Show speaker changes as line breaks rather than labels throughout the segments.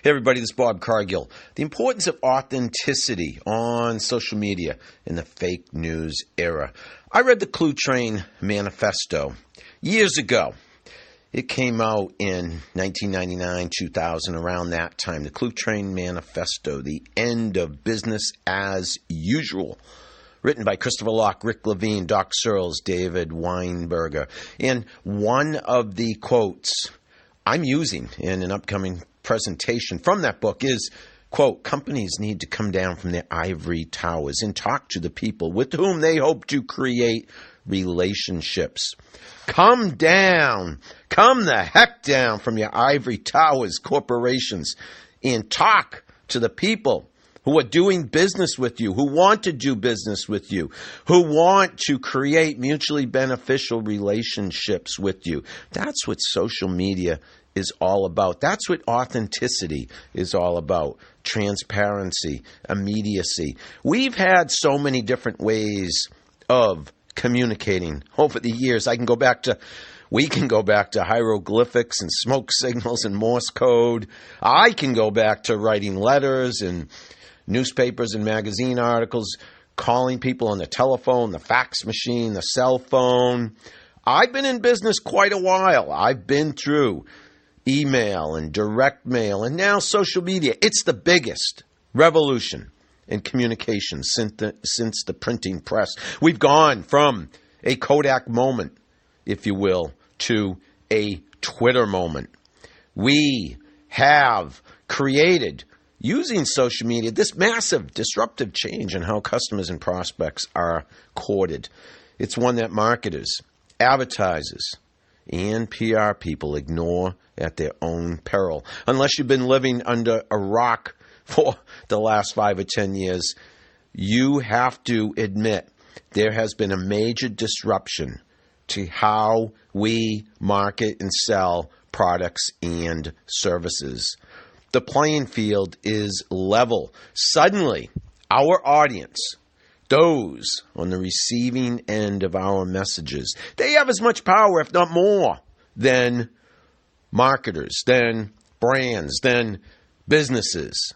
Hey everybody, this is Bob Cargill. The importance of authenticity on social media in the fake news era. I read the Clue Train Manifesto years ago. It came out in 1999, 2000, around that time. The Clue Train Manifesto, the end of business as usual. Written by Christopher Locke, Rick Levine, Doc Searles, David Weinberger. And one of the quotes I'm using in an upcoming presentation from that book is, quote, companies need to come down from their ivory towers and talk to the people with whom they hope to create relationships. Come down, come the heck down from your ivory towers, corporations, and talk to the people who are doing business with you, who want to do business with you, who want to create mutually beneficial relationships with you. That's what social media is all about. That's what authenticity is all about. Transparency, immediacy. We've had so many different ways of communicating over the years. We can go back to hieroglyphics and smoke signals and Morse code. I can go back to writing letters and newspapers and magazine articles, calling people on the telephone, the fax machine, the cell phone. I've been in business quite a while. I've been through email and direct mail and now social media. It's the biggest revolution in communications since the printing press. We've gone from a Kodak moment, if you will, to a Twitter moment. We have created, using social media, this massive disruptive change in how customers and prospects are courted. It's one that marketers, advertisers, and PR people ignore at their own peril. Unless you've been living under a rock for the last 5 or 10 years, you have to admit there has been a major disruption to how we market and sell products and services. The playing field is level. Suddenly, our audience, those on the receiving end of our messages, they have as much power, if not more, than marketers, than brands, than businesses,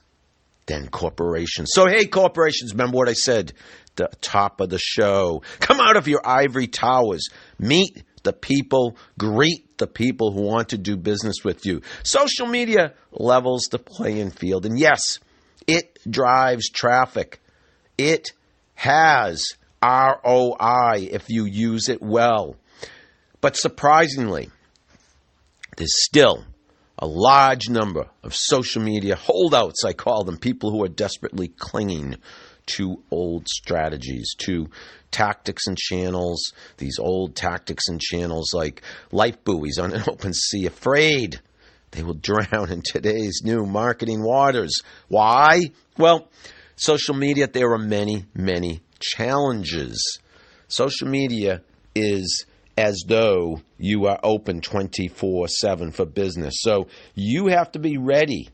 than corporations. So, hey, corporations, remember what I said at the top of the show. Come out of your ivory towers. Meet the people, greet the people who want to do business with you. Social media levels the playing field. And yes, it drives traffic. It has ROI if you use it well. But surprisingly, there's still a large number of social media holdouts, I call them, people who are desperately clinging to old strategies, to tactics and channels, these old tactics and channels like life buoys on an open sea, afraid they will drown in today's new marketing waters. Why? Well, social media, there are many, many challenges. Social media is as though you are open 24/7 for business. So you have to be ready.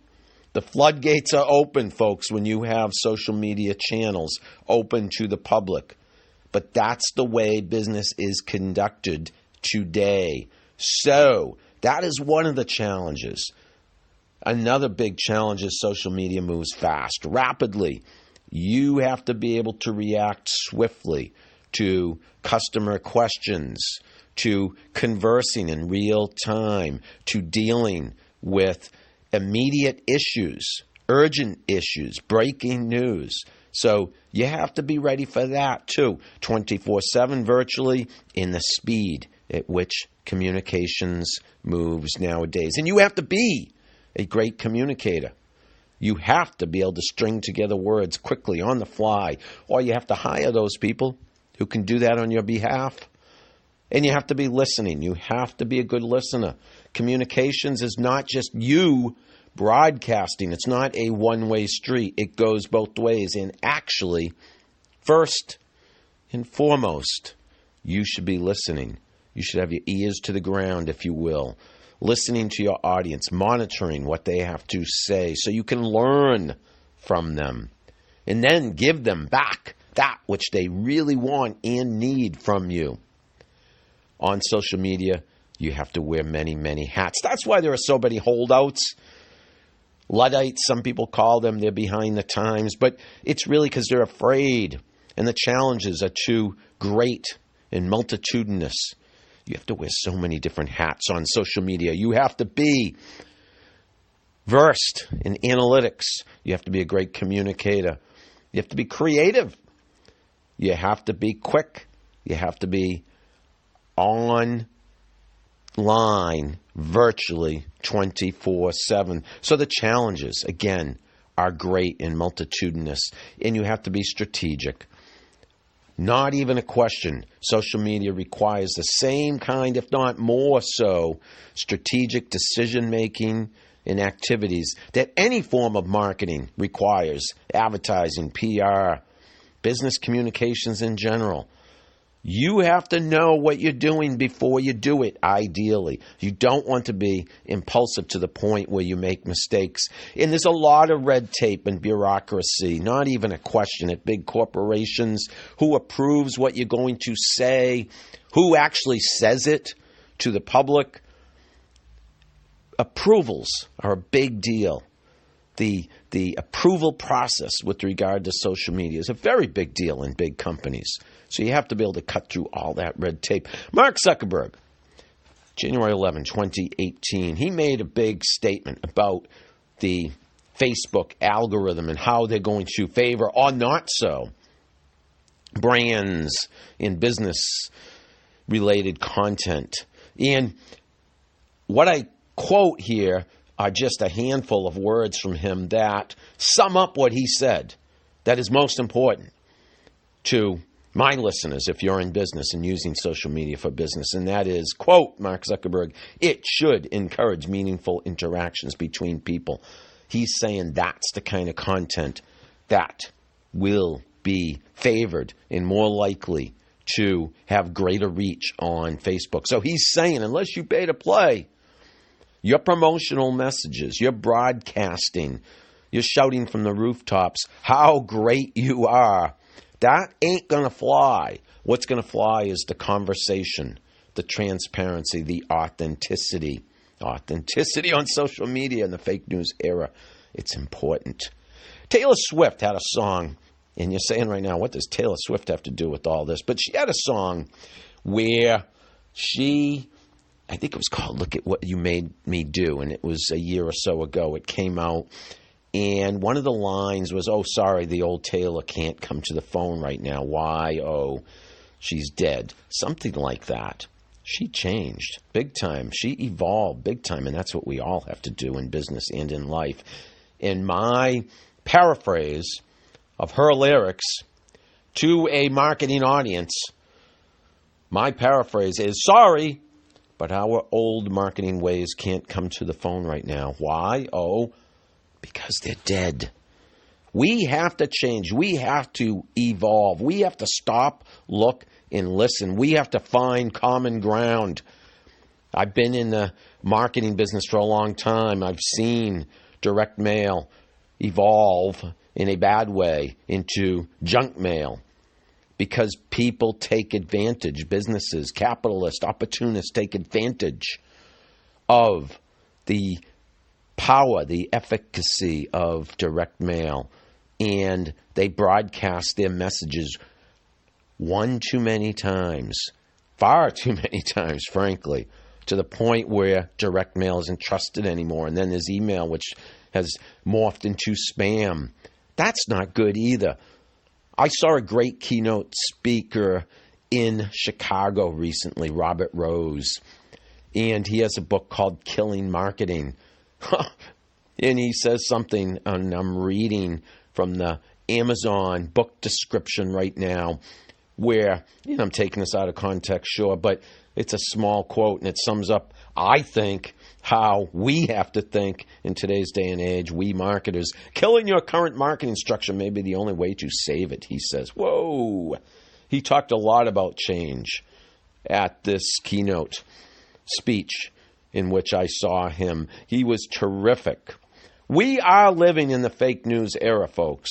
The floodgates are open, folks, when you have social media channels open to the public. But that's the way business is conducted today. So that is one of the challenges. Another big challenge is social media moves fast, rapidly. You have to be able to react swiftly to customer questions, to conversing in real time, to dealing with immediate issues, urgent issues, breaking news. So you have to be ready for that too, 24/7 virtually, in the speed at which communications moves nowadays. And you have to be a great communicator. You have to be able to string together words quickly on the fly, or you have to hire those people who can do that on your behalf. And you have to be listening. You have to be a good listener. Communications is not just you broadcasting. It's not a one-way street. It goes both ways. And actually, first and foremost, you should be listening. You should have your ears to the ground, if you will, listening to your audience, monitoring what they have to say so you can learn from them and then give them back that which they really want and need from you. On social media, you have to wear many, many hats. That's why there are so many holdouts. Luddites, some people call them. They're behind the times. But it's really because they're afraid. And the challenges are too great and multitudinous. You have to wear so many different hats on social media. You have to be versed in analytics. You have to be a great communicator. You have to be creative. You have to be quick. You have to be online virtually 24/7. So the challenges, again, are great and multitudinous. And you have to be strategic. Not even a question. Social media requires the same kind, if not more so, strategic decision-making and activities that any form of marketing requires. Advertising, PR, business communications in general. You have to know what you're doing before you do it, ideally. You don't want to be impulsive to the point where you make mistakes. And there's a lot of red tape and bureaucracy, not even a question, at big corporations. Who approves what you're going to say? Who actually says it to the public? Approvals are a big deal. The approval process with regard to social media is a very big deal in big companies. So you have to be able to cut through all that red tape. Mark Zuckerberg, January 11, 2018, he made a big statement about the Facebook algorithm and how they're going to favor or not so brands in business-related content. And what I quote here are just a handful of words from him that sum up what he said that is most important to my listeners if you're in business and using social media for business. And that is, quote, Mark Zuckerberg, it should encourage meaningful interactions between people. He's saying that's the kind of content that will be favored and more likely to have greater reach on Facebook. So he's saying, unless you pay to play, your promotional messages, your broadcasting, you're shouting from the rooftops how great you are, that ain't going to fly. What's going to fly is the conversation, the transparency, the authenticity. Authenticity on social media in the fake news era. It's important. Taylor Swift had a song, and you're saying right now, what does Taylor Swift have to do with all this? But she had a song where I think it was called Look at What You Made Me Do, and it was a year or so ago. It came out, and one of the lines was, oh, sorry, the old Taylor can't come to the phone right now. Why? Oh, she's dead. Something like that. She changed big time. She evolved big time, and that's what we all have to do in business and in life. In my paraphrase of her lyrics to a marketing audience, my paraphrase is, sorry, but our old marketing ways can't come to the phone right now. Why? Oh, because they're dead. We have to change. We have to evolve. We have to stop, look, and listen. We have to find common ground. I've been in the marketing business for a long time. I've seen direct mail evolve in a bad way into junk mail because people take advantage, businesses, capitalists, opportunists take advantage of the power, the efficacy of direct mail, and they broadcast their messages one too many times, far too many times, frankly, to the point where direct mail isn't trusted anymore. And then there's email, which has morphed into spam. That's not good either. I saw a great keynote speaker in Chicago recently, Robert Rose, and he has a book called Killing Marketing. And he says something, and I'm reading from the Amazon book description right now, where, I'm taking this out of context, sure, but it's a small quote, and it sums up, I think, how we have to think in today's day and age, we marketers. Killing your current marketing structure may be the only way to save it, he says. Whoa! He talked a lot about change at this keynote speech in which I saw him. He was terrific. We are living in the fake news era, folks.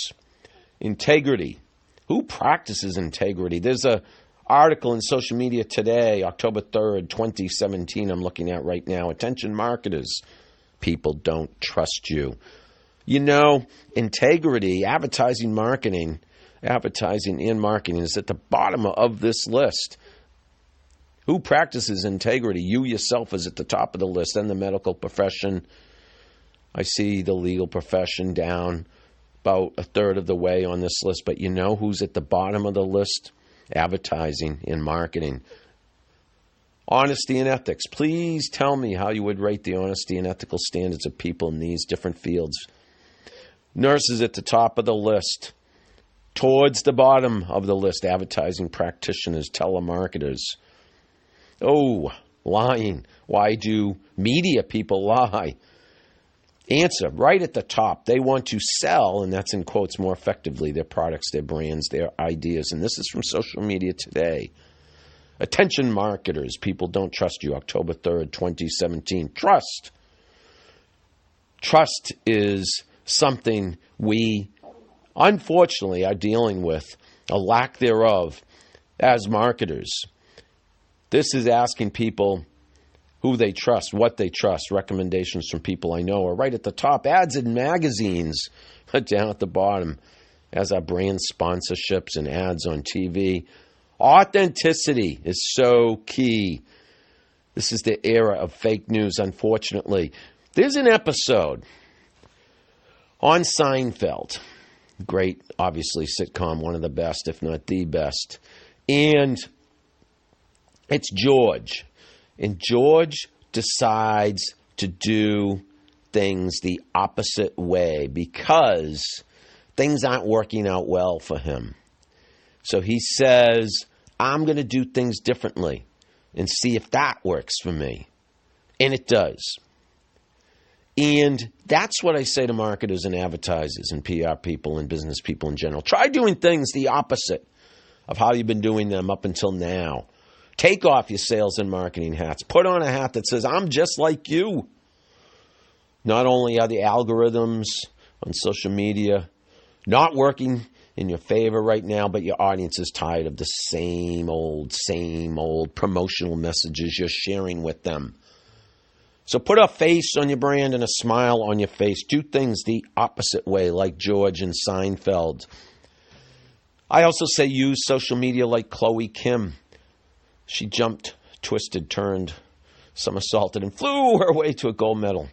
Integrity. Who practices integrity? There's an article in Social Media Today, October 3rd, 2017, I'm looking at right now. Attention marketers. People don't trust you. You know, integrity, advertising and marketing is at the bottom of this list. Who practices integrity? You yourself is at the top of the list. Then the medical profession. I see the legal profession down about a third of the way on this list. But you know who's at the bottom of the list? Advertising and marketing. Honesty and ethics. Please tell me how you would rate the honesty and ethical standards of people in these different fields. Nurses at the top of the list. Towards the bottom of the list, advertising practitioners, telemarketers. Oh, lying. Why do media people lie? Answer, right at the top. They want to sell, and that's in quotes, more effectively, their products, their brands, their ideas. And this is from Social Media Today. Attention marketers. People don't trust you. October 3rd, 2017. Trust. Trust is something we, unfortunately, are dealing with, a lack thereof, as marketers. This is asking people who they trust, what they trust. Recommendations from people I know are right at the top. Ads in magazines down at the bottom, as our brand sponsorships and ads on TV. Authenticity is so key. This is the era of fake news, unfortunately. There's an episode on Seinfeld. Great, obviously, sitcom, one of the best, if not the best. And it's George. And George decides to do things the opposite way because things aren't working out well for him. So he says, I'm going to do things differently and see if that works for me. And it does. And that's what I say to marketers and advertisers and PR people and business people in general. Try doing things the opposite of how you've been doing them up until now. Take off your sales and marketing hats. Put on a hat that says, I'm just like you. Not only are the algorithms on social media not working in your favor right now, but your audience is tired of the same old promotional messages you're sharing with them. So put a face on your brand and a smile on your face. Do things the opposite way, like George and Seinfeld. I also say use social media like Chloe Kim. She jumped, twisted, turned, somersaulted, and flew her way to a gold medal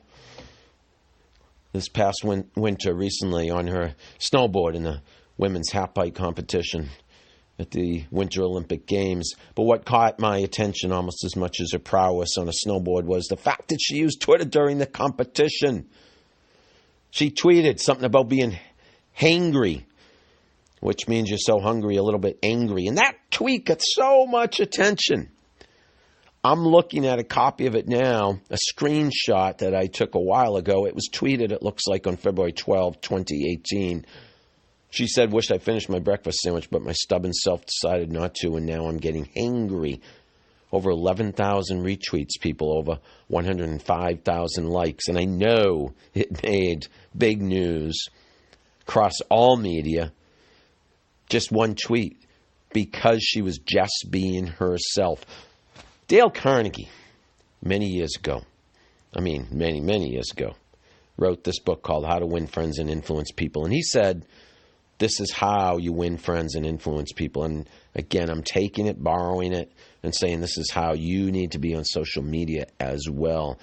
this past winter recently on her snowboard in the women's half-pipe competition at the Winter Olympic Games. But what caught my attention almost as much as her prowess on a snowboard was the fact that she used Twitter during the competition. She tweeted something about being hangry, which means you're so hungry, a little bit angry. And that tweet got so much attention. I'm looking at a copy of it now, a screenshot that I took a while ago. It was tweeted, it looks like, on February 12, 2018. She said, wish I finished my breakfast sandwich, but my stubborn self decided not to, and now I'm getting hangry. Over 11,000 retweets, people, over 105,000 likes. And I know it made big news across all media. Just one tweet, because she was just being herself. Dale Carnegie, many years ago, many years ago, wrote this book called How to Win Friends and Influence People. And he said, this is how you win friends and influence people. And again, I'm taking it, borrowing it, and saying this is how you need to be on social media as well.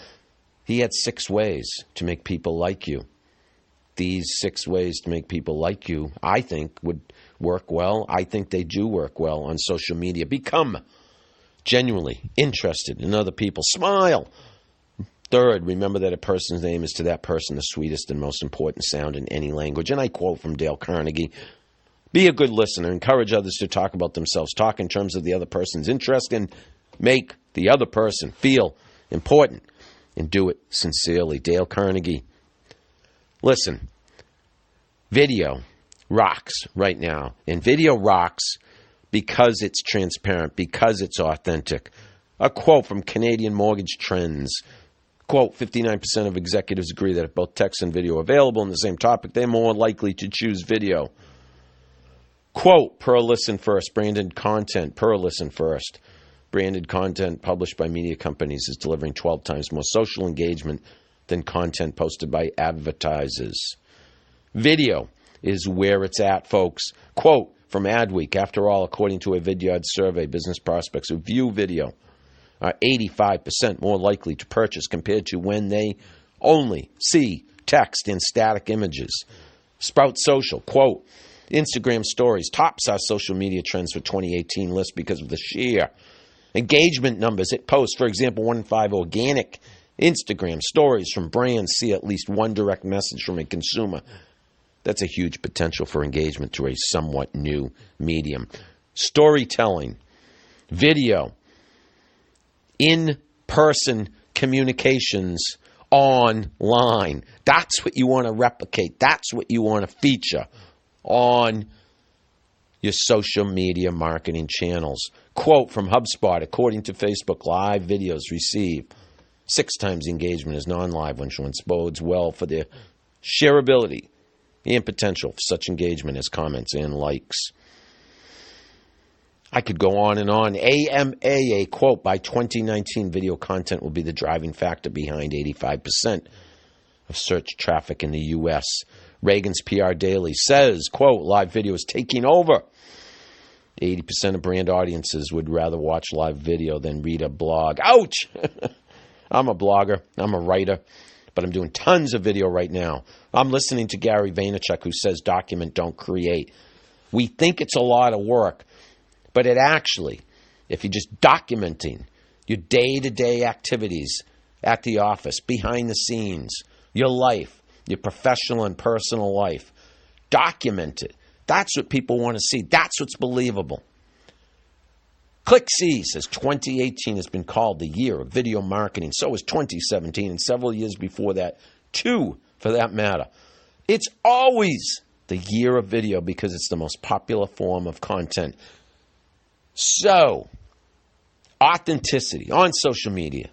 He had 6 ways to make people like you. These 6 ways to make people like you, I think, would work well. I think they do work well on social media. Become genuinely interested in other people. Smile. 3rd, remember that a person's name is to that person the sweetest and most important sound in any language. And I quote from Dale Carnegie, be a good listener. Encourage others to talk about themselves. Talk in terms of the other person's interest and make the other person feel important. And do it sincerely. Dale Carnegie. Listen, video rocks right now. And video rocks because it's transparent, because it's authentic. A quote from Canadian Mortgage Trends. Quote, 59% of executives agree that if both text and video are available on the same topic, they're more likely to choose video. Quote, per listen first, branded content, per listen first. Branded content published by media companies is delivering 12 times more social engagement than content posted by advertisers. Video is where it's at, folks. Quote from Adweek, after all, according to a Vidyard survey, business prospects who view video are 85% more likely to purchase compared to when they only see text and static images. Sprout Social, quote, Instagram stories tops our social media trends for 2018 list because of the sheer engagement numbers it posts. For example, 1 in 5 organic Instagram stories from brands see at least one direct message from a consumer. That's a huge potential for engagement to a somewhat new medium. Storytelling, video, in-person communications online. That's what you want to replicate. That's what you want to feature on your social media marketing channels. Quote from HubSpot, according to Facebook, live videos receive 6 times the engagement as non-live ones, which bodes well for their shareability and potential for such engagement as comments and likes. I could go on and on. AMA, a quote, by 2019, video content will be the driving factor behind 85% of search traffic in the U.S. Reagan's PR Daily says, quote, live video is taking over. 80% of brand audiences would rather watch live video than read a blog. Ouch! I'm a blogger. I'm a writer. But I'm doing tons of video right now. I'm listening to Gary Vaynerchuk, who says document, don't create. We think it's a lot of work. But it actually, if you're just documenting your day-to-day activities at the office, behind the scenes, your life, your professional and personal life, document it. That's what people want to see. That's what's believable. ClickC says 2018 has been called the year of video marketing. So was 2017 and several years before that, too, for that matter. It's always the year of video because it's the most popular form of content. So, authenticity on social media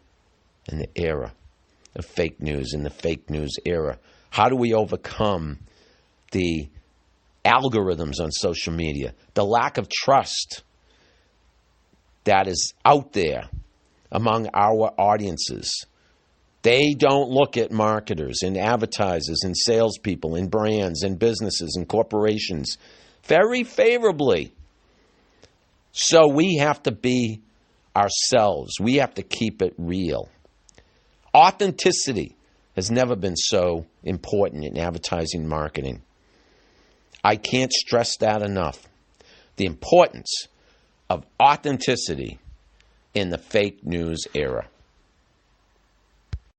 in the era of fake news, in the fake news era. How do we overcome the algorithms on social media, the lack of trust that is out there among our audiences? They don't look at marketers and advertisers and salespeople and brands and businesses and corporations very favorably. So we have to be ourselves. We have to keep it real. Authenticity has never been so important in advertising marketing. I can't stress that enough. The importance of authenticity in the fake news era.